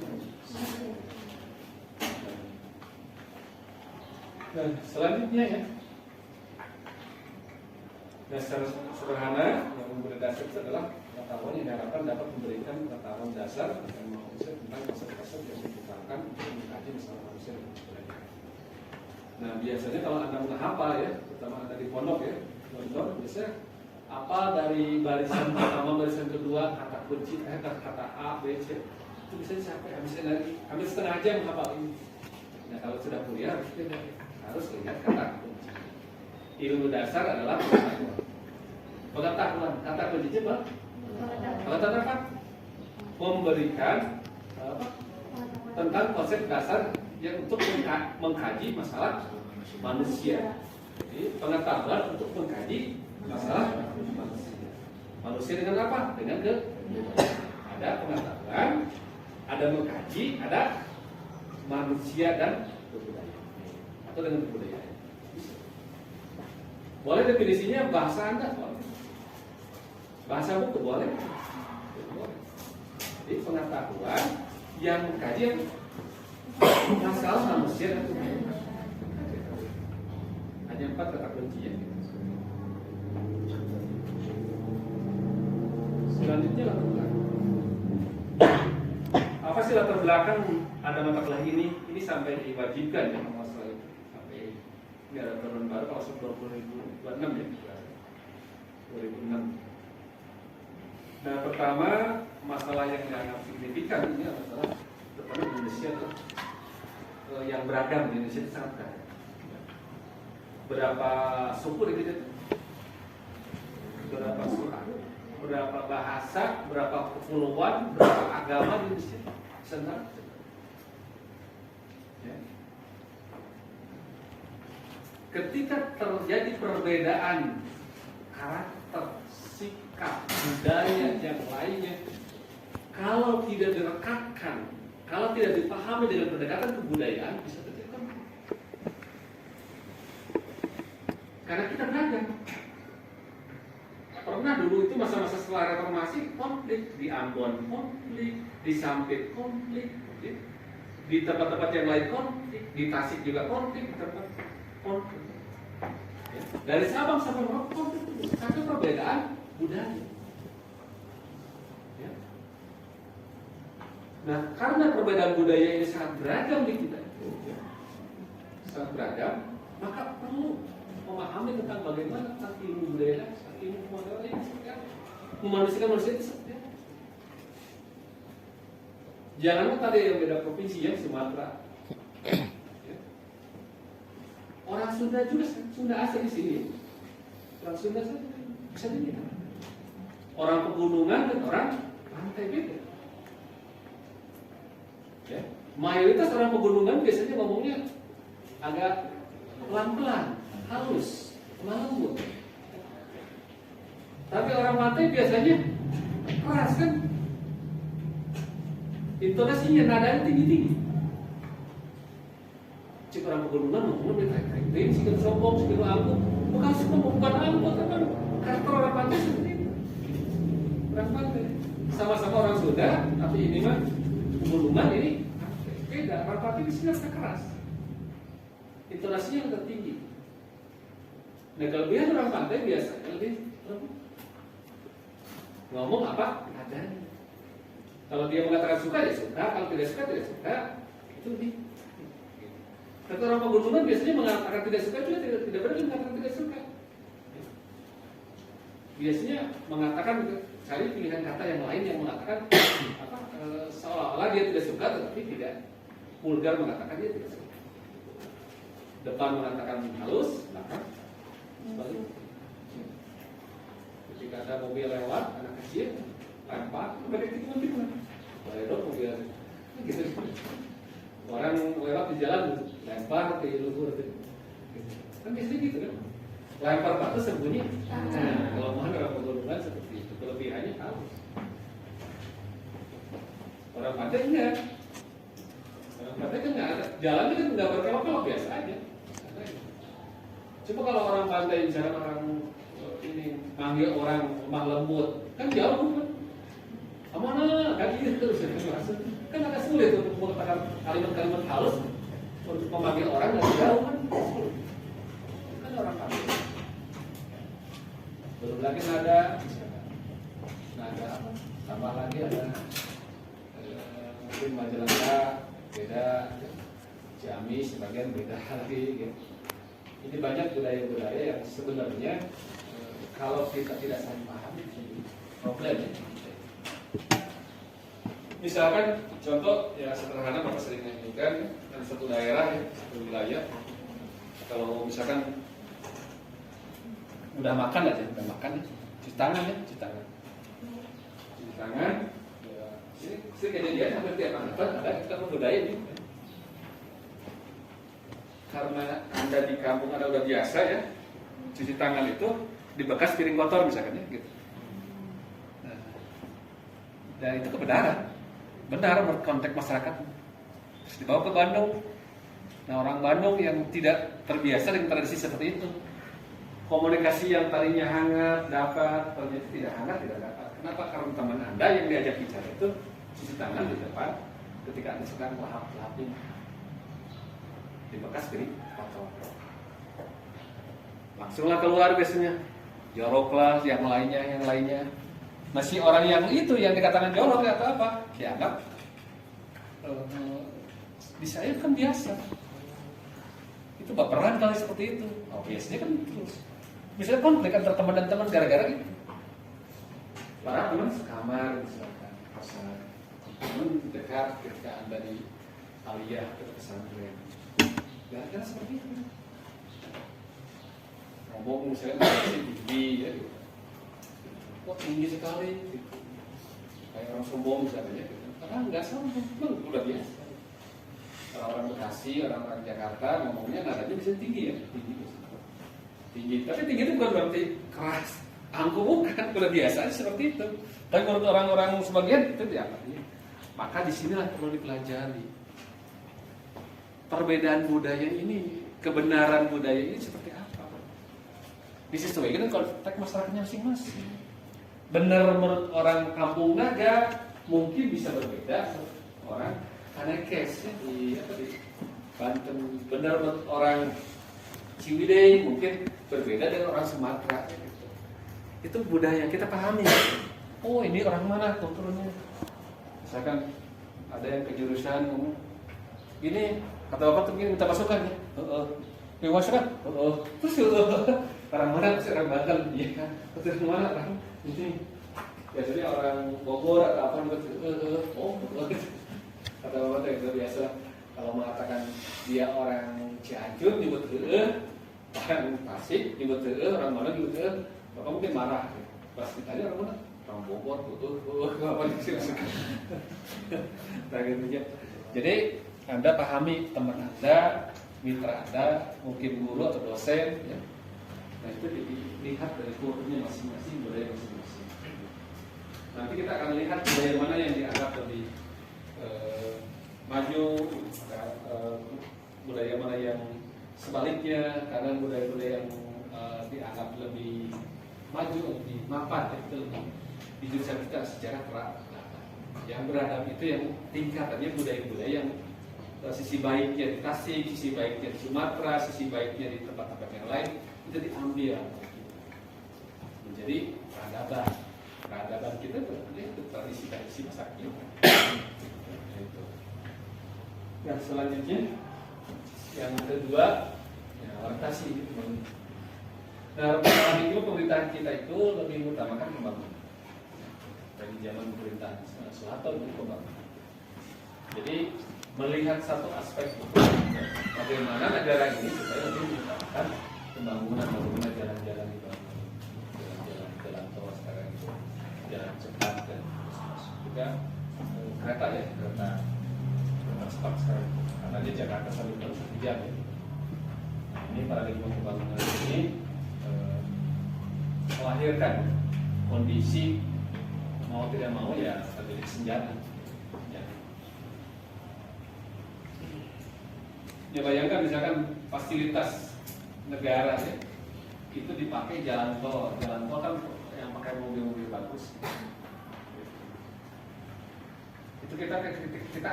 Nah selanjutnya ya, nah secara sederhana yang berdasar itu adalah pengetahuan yang diharapkan dapat memberikan pengetahuan dasar tentang manusia, tentang konsep-konsep yang dikembangkan untuk mengkaji masalah manusia dan budaya. Nah biasanya kalau Anda menghafal ya, terutama Anda di pondok ya, contoh biasanya apa dari barisan pertama, barisan kedua, kata kunci, kata A, B, C, itu bisa sampai habis setengah jam menghafal ini. Nah kalau sudah kuliah harus lihat kata kunci. Ilmu dasar adalah pengetahuan. Kata kunci apa? Pengetahuan apa? Memberikan apa? Tentang konsep dasar yang untuk mengkaji masalah manusia. Jadi pengetahuan untuk mengkaji masalah manusia. Manusia dengan apa? Dengan ada pengetahuan, ada mengkaji, ada manusia dan kebudayaan. Atau dengan kebudayaan. Boleh definisinya bahasa Anda boleh. Bahasa buku boleh. Jadi pengetahuan yang mengkaji masalah manusia dan kebudayaan. Hanya 4 kata kunci ya. Selanjutnya latar belakang. Apa sih latar belakang ada mata kuliah ini? Ini sampai diwajibkan ya masalah itu. Sampai ini ada aturan baru kalau 2026 ya. 2006. Nah pertama masalah yang dianggap signifikan ini adalah terutama di Indonesia tuh, yang beragam di Indonesia itu sangat beragam. Berapa suku di kita? Berapa suku? Berapa bahasa? Berapa kepulauan? Berapa agama di Indonesia? Senang. Ya. Ketika terjadi perbedaan karakter, sikap, budaya yang lainnya, kalau tidak direkatkan, kalau tidak dipahami dengan pendekatan kebudayaan, bisa terjadi konflik. Karena kita beragam. Pernah dulu itu masa-masa setelah reformasi konflik di Ambon konflik, di Sampit konflik, di tempat-tempat yang lain konflik, di Tasik juga konflik, tempat konflik. Ya. Dari Sabang sampai Merauke konflik, satu perbedaan budaya. Ya. Nah, karena perbedaan budaya ini sangat beragam di kita, ya. Sangat beragam, maka perlu memahami tentang bagaimana tentang ilmu budaya, ilmu pengetahuan ini memanusiakan manusia itu seperti apa. Jangan tadi yang beda provinsi ya, Sumatera. Ya. Orang Sunda juga, Sunda asli di sini. Orang Sunda saja bisa dilihat. Orang pegunungan dan orang pantai beda. Ya. Mayoritas orang pegunungan biasanya ngomongnya agak pelan-pelan, halus, lembut. Tapi orang pantai biasanya keras kan? Intonasinya, nadanya tinggi-tinggi. Cik orang pegunungan ngomongnya bertarik-tarik, sikit sombong, sikit angkuh. Bukan angkuh, kan? Karakter orang pantai seperti itu. Orang pantai sama-sama orang Sunda, tapi ini mah pegunungan ini beda. Orang pantai di sini agak keras. Intonasinya agak tinggi. Nah kelebihan orang pantai biasanya lebih ngomong apa adanya. Kalau dia mengatakan suka ya suka, kalau tidak suka tidak suka. Itu lebih. Kata orang pegunungan biasanya mengatakan tidak suka juga tidak berani mengatakan tidak suka. Biasanya mengatakan cari pilihan kata yang lain yang mengatakan apa seolah-olah dia tidak suka tetapi tidak vulgar mengatakan dia tidak suka. Depan mengatakan halus, belakang sebalik. Ketika ada mobil lewat, anak kecil lempar, mereka tikungan. Lewat mobil, gitu. Orang lewat di jalan lempar ke luhur, kan biasanya gitu kan? Lempar batu sembunyi. Nah, kalau mau orang pegunungan seperti itu, kelebihannya halus. Orang pantai enggak. Orang pantai kan enggak ada, jalannya kan enggak berkelok-kelok biasa aja. Coba kalau orang pantai misalnya orang ini manggil orang lemah lembut, kan jauh kan? Amana, kan gitu terus kan agak sulit untuk mengatakan kalimat-kalimat halus untuk memanggil orang dari jauh kan? Kan orang pantai. Belum lagi nada apa? Tambah lagi ada mungkin Majalengka beda, Ciamis sebagian beda lagi. Gitu. Ini banyak budaya-budaya yang sebenarnya kalau kita tidak saling paham itu problem. Misalkan contoh ya sederhana Bapak sering menunjukkan satu daerah, ya, satu wilayah. Kalau misalkan udah makan aja, cuci tangan ya, cuci tangan. Ya, ini sering kejadian hampir tiap angkatan ada kita budaya ini. Karena Anda di kampung Anda udah biasa ya, cuci tangan itu di bekas piring kotor misalkan ya, gitu. Nah, dan itu kebenaran, benar menurut konteks masyarakat. Terus dibawa ke Bandung. Nah, orang Bandung yang tidak terbiasa dengan tradisi seperti itu, komunikasi yang tadinya hangat dapat, ternyata tidak hangat tidak dapat. Kenapa? Karena teman Anda yang diajak bicara itu cuci tangan di depan ketika Anda sedang lahap-lahapin di bekas piring kotor. Langsunglah keluar biasanya, joroklah yang lainnya. Nah, si orang yang itu yang dikatakan jorok atau apa, dianggap di saya kan biasa. Itu baperan kali seperti itu. Oh, biasanya kan terus. Misalnya konflik antara teman dan teman gara-gara gitu. Para teman sekamar misalkan, pasar, teman dekat ketika Anda di aliyah ke pesantren. Gara-gara seperti itu. Ngomong misalnya masih tinggi ya gitu. Kok tinggi sekali gitu. Kayak orang sombong misalnya gitu. Karena nggak sombong, memang udah biasa. Orang Bekasi, orang Jakarta ngomongnya nadanya bisa tinggi ya, tinggi. Tapi tinggi itu bukan berarti keras, angkuh bukan, udah biasa aja seperti itu. Tapi menurut orang-orang sebagian itu dianggap. Maka disinilah perlu dipelajari perbedaan budaya ini, kebenaran budaya ini seperti apa. Disesuaikan dengan konteks masyarakatnya masing-masing. Benar menurut orang Kampung Naga mungkin bisa berbeda orang Kanekes di Banten, benar menurut orang Ciwidey mungkin berbeda dengan orang Sumatera. Itu budaya kita pahami. Oh, ini orang mana kulturnya? Misalkan ada yang kejurusan ngomong, gini kata bapak tuh minta masukan ya. Minta masukan? Terus orang mana? Terus orang Banten, iya kan? Terus mana orang ini? Biasanya orang Bogor atau apa gitu. Kata bapak itu biasa kalau mengatakan dia orang Cianjur nyebut orang Tasik nyebut orang mana nyebut bapak mungkin marah. Pas ditanya orang mana? Orang Bogor, apa sih? Jadi Anda pahami teman Anda, mitra Anda, mungkin guru atau dosen, ya. Nah itu dilihat dari kulturnya masing-masing, budaya masing-masing. Nanti kita akan lihat budaya mana yang dianggap lebih maju, budaya mana yang sebaliknya, karena budaya-budaya yang dianggap lebih maju, lebih mapan, itu lebih di jurusan kita sejarah peradaban. Yang beradab itu yang tingkatannya budaya-budaya yang sisi baiknya di Tasik, sisi baiknya di Sumatera, sisi baiknya di tempat-tempat yang lain itu diambil menjadi peradaban. Peradaban kita itu tradisi masa kini. Yang selanjutnya, yang kedua, ya, orientasi. Nah, itu pemerintahan kita itu lebih mengutamakan pembangunan. Dari zaman pemerintahan Soeharto itu pembangunan. Jadi melihat satu aspek itu, bagaimana negara ini supaya lebih mengutamakan pembangunan, bagaimana jalan-jalan dibangun, jalan tol sekarang itu, jalan cepat dan terus juga kereta ya, kereta cepat sekarang. Karena di Jakarta sampai terus 1 jam ya. Nah, ini paradigma pembangunan ini melahirkan kondisi mau tidak mau ya terjadi senjata. Ya bayangkan misalkan fasilitas negara ya, itu dipakai jalan tol kan yang pakai mobil-mobil bagus. Itu kita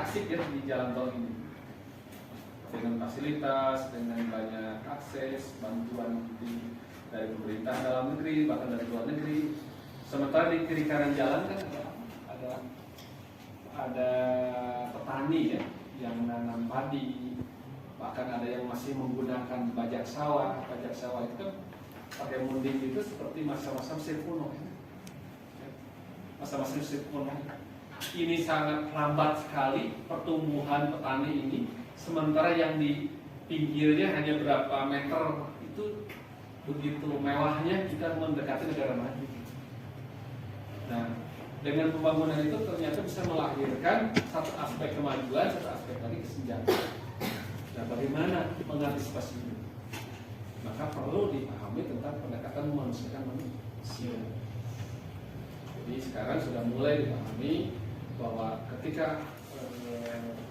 asik ya di jalan tol ini dengan fasilitas, dengan banyak akses, bantuan dari pemerintah dalam negeri bahkan dari luar negeri. Sementara di kiri kanan jalan kan ada petani ya yang menanam padi, bahkan ada yang masih menggunakan bajak sawah. Bajak sawah itu kan pakai munding itu seperti masa-masa Mesir kuno. Masa-masa Mesir kuno. Ini sangat lambat sekali pertumbuhan petani ini, sementara yang di pinggirnya hanya berapa meter itu begitu mewahnya kita mendekati negara maju. Nah, dengan pembangunan itu ternyata bisa melahirkan satu aspek kemajuan, satu aspek lagi kesenjangan. Nah, bagaimana mengantisipasi ini? Maka perlu dipahami tentang pendekatan memanusiakan manusia. Jadi sekarang sudah mulai dipahami bahwa ketika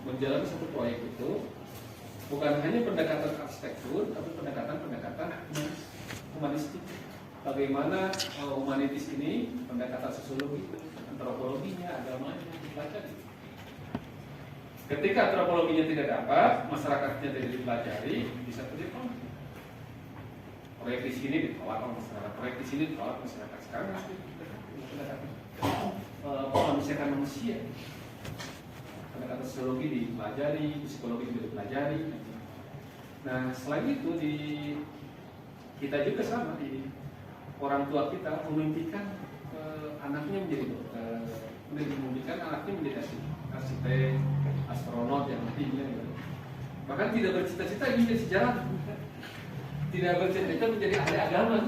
menjalani satu proyek itu bukan hanya pendekatan arsitektur, tapi pendekatan humanistik. Bagaimana humanitis ini pendekatan sosiologi, antropologinya, agamanya dipelajari. Ketika antropologinya tidak dapat, masyarakatnya tidak dipelajari, bisa terjadi konflik. Proyek di sini ditolak oleh masyarakat, proyek di sini ditolak masyarakat. Sekarang harus pendekatan memanusiakan manusia. Pendekatan sosiologi dipelajari, psikologi juga dipelajari. Nah, selain itu kita juga sama di orang tua kita memimpikan anaknya menjadi dokter, memimpikan anaknya menjadi arsitek, astronot yang lainnya. Bahkan tidak bercita-cita ingin menjadi sejarawan, tidak bercita-cita menjadi ahli agama.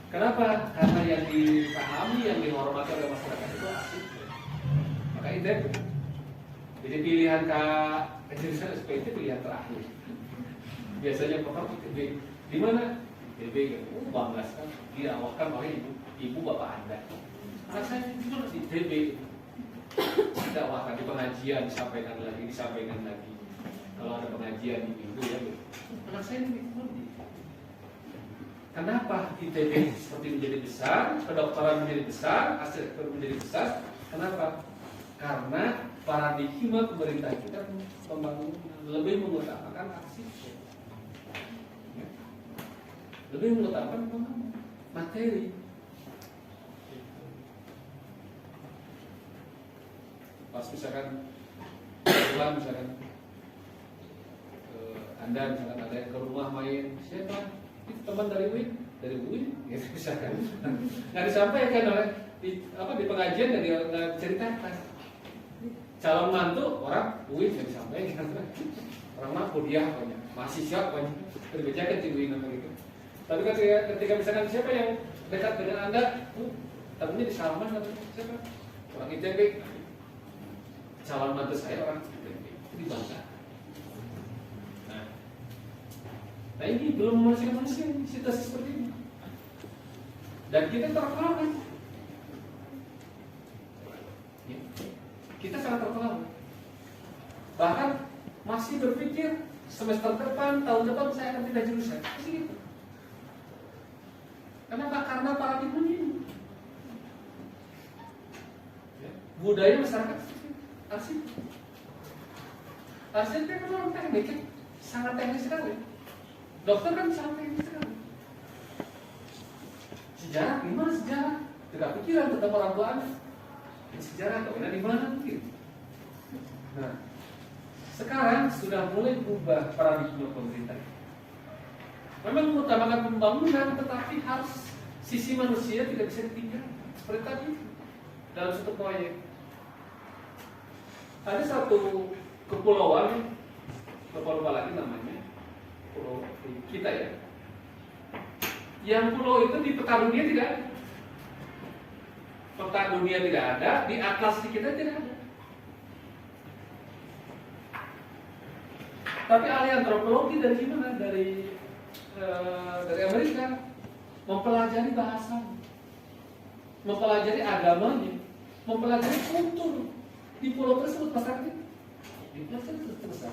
Kenapa? Karena yang dipahami, yang dihormati oleh masyarakat itu asik. Maka ITB. Jadi pilihan jurusan SPT pilihan terakhir. Biasanya pertama ITB. Di mana? ITB. Bangga sekali. Diawakkan oleh ibu bapak Anda. Anak saya itu di ITB. Diawakkan di pengajian, disampaikan lagi. Kalau ada pengajian di minggu ya. Anak saya ini kenapa ITB seperti menjadi besar, kedokteran menjadi besar, arsitektur menjadi besar? Kenapa? Karena paradigma pemerintah kita membangun lebih mengutamakan arsitek, lebih mengutamakan materi. Pas misalkan Anda misalkan ada yang ke rumah main, siapa? Itu teman dari Win, gitu misalkan. Nggak disampaikan oleh di pengajian dan diceritakan. Calon mantu orang Win yang disampaikan. Orang mah kuliah banyak, mahasiswa banyak, kerjakan ciduin apa gitu. Tapi ketika misalkan siapa yang dekat dengan Anda, temennya di Salman atau siapa? Orang ITB. Calon mantu saya orang ITB, itu dibangga. Nah ini belum memanusiakan manusia, situasi seperti ini. Dan kita terpelawan. Kita sangat terpelawan. Bahkan masih berpikir semester depan, tahun depan saya akan pindah jurusan. Masih gitu. Kenapa? Karena paradigma ini. Budaya masyarakat arsitek. Arsitek kan orang teknik, sangat teknis sekali. Dokter kan sampai ini sekali. Sejarah, gimana sejarah? Tidak pikiran tentang orang tua Anda. Sejarah, kemana di mana mungkin. Nah, sekarang sudah mulai berubah paradigma pemerintah. Memang mengutamakan pembangunan, tetapi harus sisi manusia tidak bisa ditinggalkan. Seperti tadi dalam satu proyek. Ada satu kepulauan, lupa lagi namanya. Pulau kita ya, yang pulau itu di peta dunia tidak ada. Peta dunia tidak ada, di atlas di kita tidak ada. Tapi ahli antropologi dari mana? Dari Amerika, mempelajari bahasa, mempelajari agamanya, mempelajari kultur di pulau tersebut masyarakat dipelajari terus.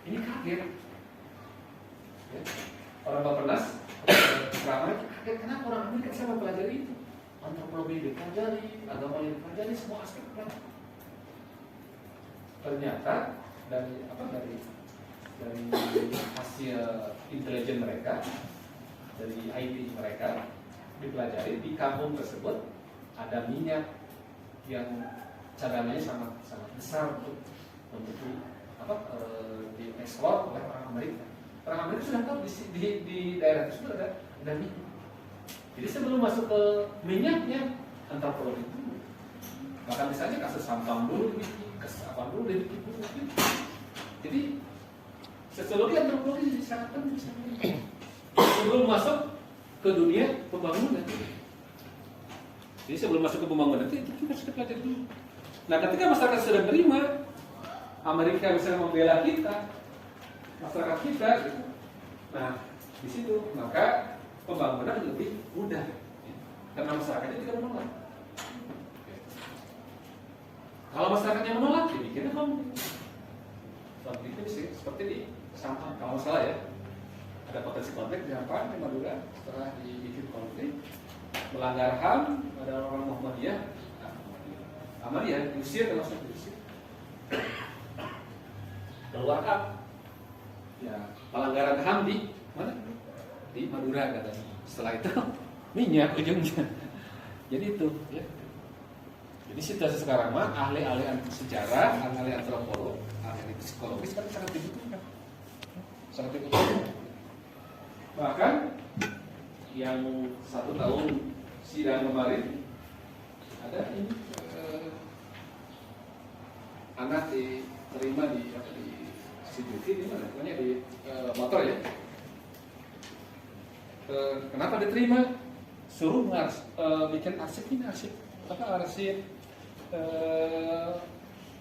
Ini kaget. Ya. Orang Bapenas, ramai kaget kenapa orang Amerika bisa mempelajari itu. Antropologi dipelajari, agama dipelajari, semua aspek dipelajari. Ternyata dari hasil intelijen mereka, dari IT mereka dipelajari di kampung tersebut ada minyak yang cadangannya sangat besar untuk dieksplor oleh orang Amerika. Orang Amerika sudah tahu di daerah tersebut ada minyak. Jadi sebelum masuk ke minyaknya, antropologi dulu. Bahkan misalnya kasus sampang dulu dibikin, kasus apa dulu dibikin. Jadi sosiologi antropologi sangat penting sebelum masuk ke dunia pembangunan. Jadi sebelum masuk ke pembangunan itu kita sudah pelajari dulu. Nah, ketika masyarakat sudah menerima, Amerika bisa membela kita, masyarakat kita, gitu. Nah, di situ maka pembangunan lebih mudah, karena masyarakatnya tidak menolak. Kalau masyarakatnya menolak, dibikinnya konflik. Konflik itu seperti di Sampang, kalau salah ya, ada potensi konflik di Sampang, di Madura, setelah dibikin konflik, melanggar HAM, ada orang Muhammadiyah, Ahmadiyah diusir, langsung diusir. Keluar HAM, ya pelanggaran HAM di mana? Di Madura katanya. Setelah itu minyak ujungnya. Jadi itu, ya. Jadi situasi sekarang mah ahli-ahli sejarah, ahli antropolog, ahli psikologis kan sangat dibutuhkan, sangat dibutuhkan. Bahkan yang 1 tahun sidang kemarin ada ini anak diterima di CJT di mana? Pokoknya di motor ya. Kenapa diterima? Suruh bikin arsip ini, arsip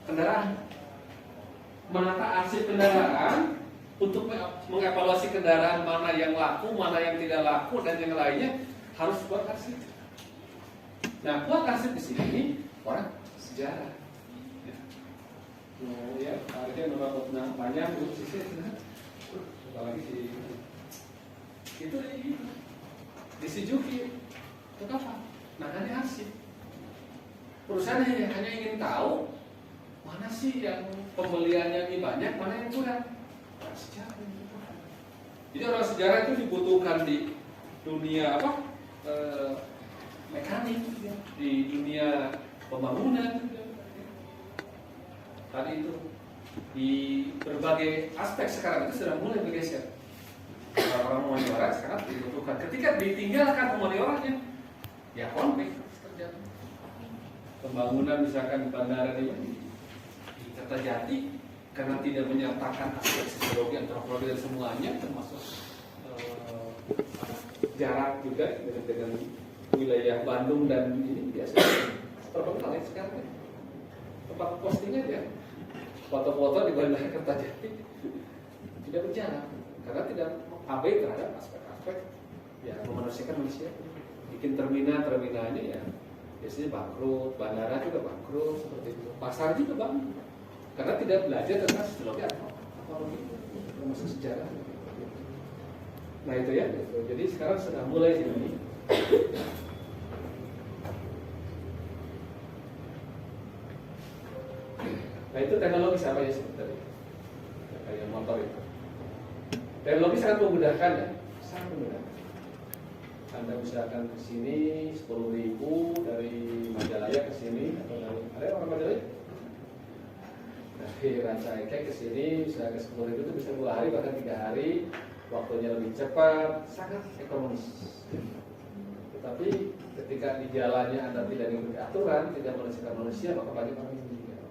kendaraan, menata arsip kendaraan untuk mengevaluasi kendaraan mana yang laku, mana yang tidak laku, dan yang lainnya harus buat arsip. Nah, buat arsip di sini orang sejarah. Ya, harusnya memang banyak sisi, apalagi itu disijuki untuk apa? Nah, ini arsip. Perusahaan hanya ingin tahu mana sih yang pembeliannya ini banyak, mana yang kurang. Orang sejarah. Jadi orang sejarah itu dibutuhkan di dunia mekanik, di dunia pembangunan. Tadi itu di berbagai aspek sekarang itu sudah mulai bergeser. Orang humaniora sekarang dibutuhkan. Ketika ditinggalkan humanioranya, ya konflik terjadi. Pembangunan misalkan bandara di Kertajati karena tidak menyatakan aspek sosiologi, antropologi dan semuanya, termasuk jarak juga dengan wilayah Bandung dan ini biasanya terbentuk sekarang. Tempat postingnya ya, foto-foto di bandara Kertajati tidak berjalan karena tidak abai terhadap aspek-aspek ya memanusiakan manusia. Bikin terminalnya ya biasanya bangkrut, bandara juga bangkrut seperti itu, pasar juga bangkrut karena tidak belajar tentang sosiologi antropologi, termasuk sejarah. Nah itu ya, jadi sekarang sudah mulai ini. Nah itu teknologi apa ya sebenarnya? Kayak motor itu. Teknologi sangat memudahkan ya, sangat memudahkan. Anda misalkan ke sini 10.000 dari Majalaya ke sini atau dari ada orang Majalaya? Dari Ranca Ekek ke sini bisa ke 10.000 itu bisa 2 hari bahkan 3 hari, waktunya lebih cepat, sangat ekonomis. Tetapi ketika di jalannya Anda tidak mengikuti aturan, tidak manusiakan manusia, maka banyak orang yang meninggal.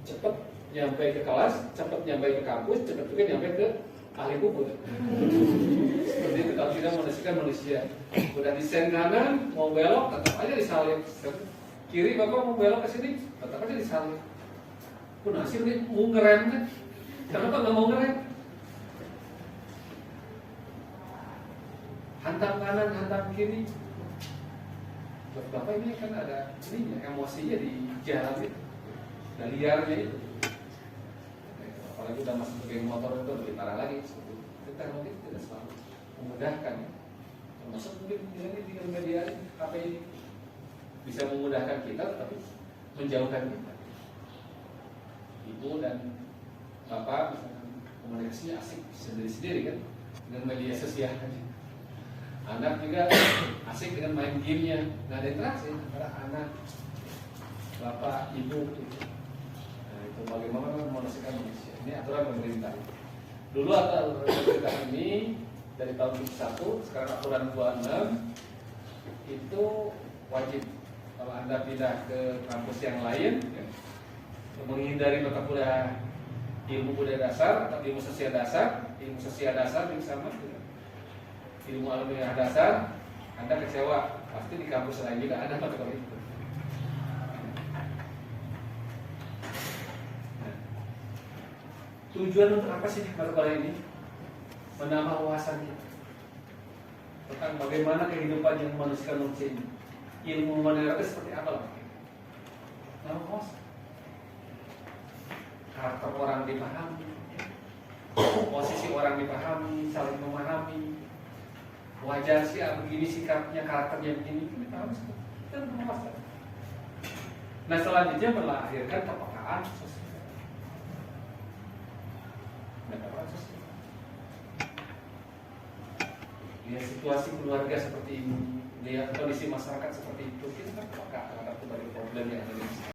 Cepat nyampe ke kelas, cepat nyampe ke kampus, cepat juga nyampe ke ahli kubur. Seperti itu kalau tidak manusiakan manusia. Udah desain kanan, mau belok, tetap aja disalib. Kiri bapak mau belok ke sini, tetap aja disalib. Pun hasil nih mau ngerem kan? Kenapa nggak mau ngerem? Hantam kanan, hantam kiri. Bapak ini kan ada ininya, emosinya di jalan itu, dan liarnya itu. Apalagi udah masuk ke geng motor itu lebih parah lagi. Teknologi tidak selalu memudahkan, termasuk mungkin di media HP ini bisa memudahkan kita, tapi menjauhkan kita. Ibu dan bapak misalkan komunikasinya asik sendiri-sendiri kan dengan media sosial. Anak juga asik dengan main gamenya, nggak ada interaksi antara anak, bapak, ibu. Nah, itu bagaimana memanusiakan manusia. Ini aturan pemerintah. Dulu aturan pemerintah ini dari tahun 71, sekarang aturan 26 itu wajib kalau Anda pindah ke kampus yang lain ya, menghindari mata kuliah ilmu budaya dasar atau ilmu sosial dasar ini sama dengan ilmu ilmiah dasar, Anda kecewa pasti di kampus lain juga ada mata kuliah itu. Nah, tujuan untuk apa sih mata kuliah ini? Menambah wawasan kita tentang bagaimana kehidupan yang memanusiakan manusia ini. Ilmu manusia seperti apa lah? Nambah wawasan. Karakter orang dipahami, posisi orang dipahami, saling memahami. Wajar sih begini sikapnya, karakternya begini, kita harus kita menguasai. Nah selanjutnya melahirkan kepekaan sosial. Kepekaan sosial. Lihat situasi keluarga seperti ini, lihat kondisi masyarakat seperti itu, kita kan peka terhadap berbagai problem yang ada di sini.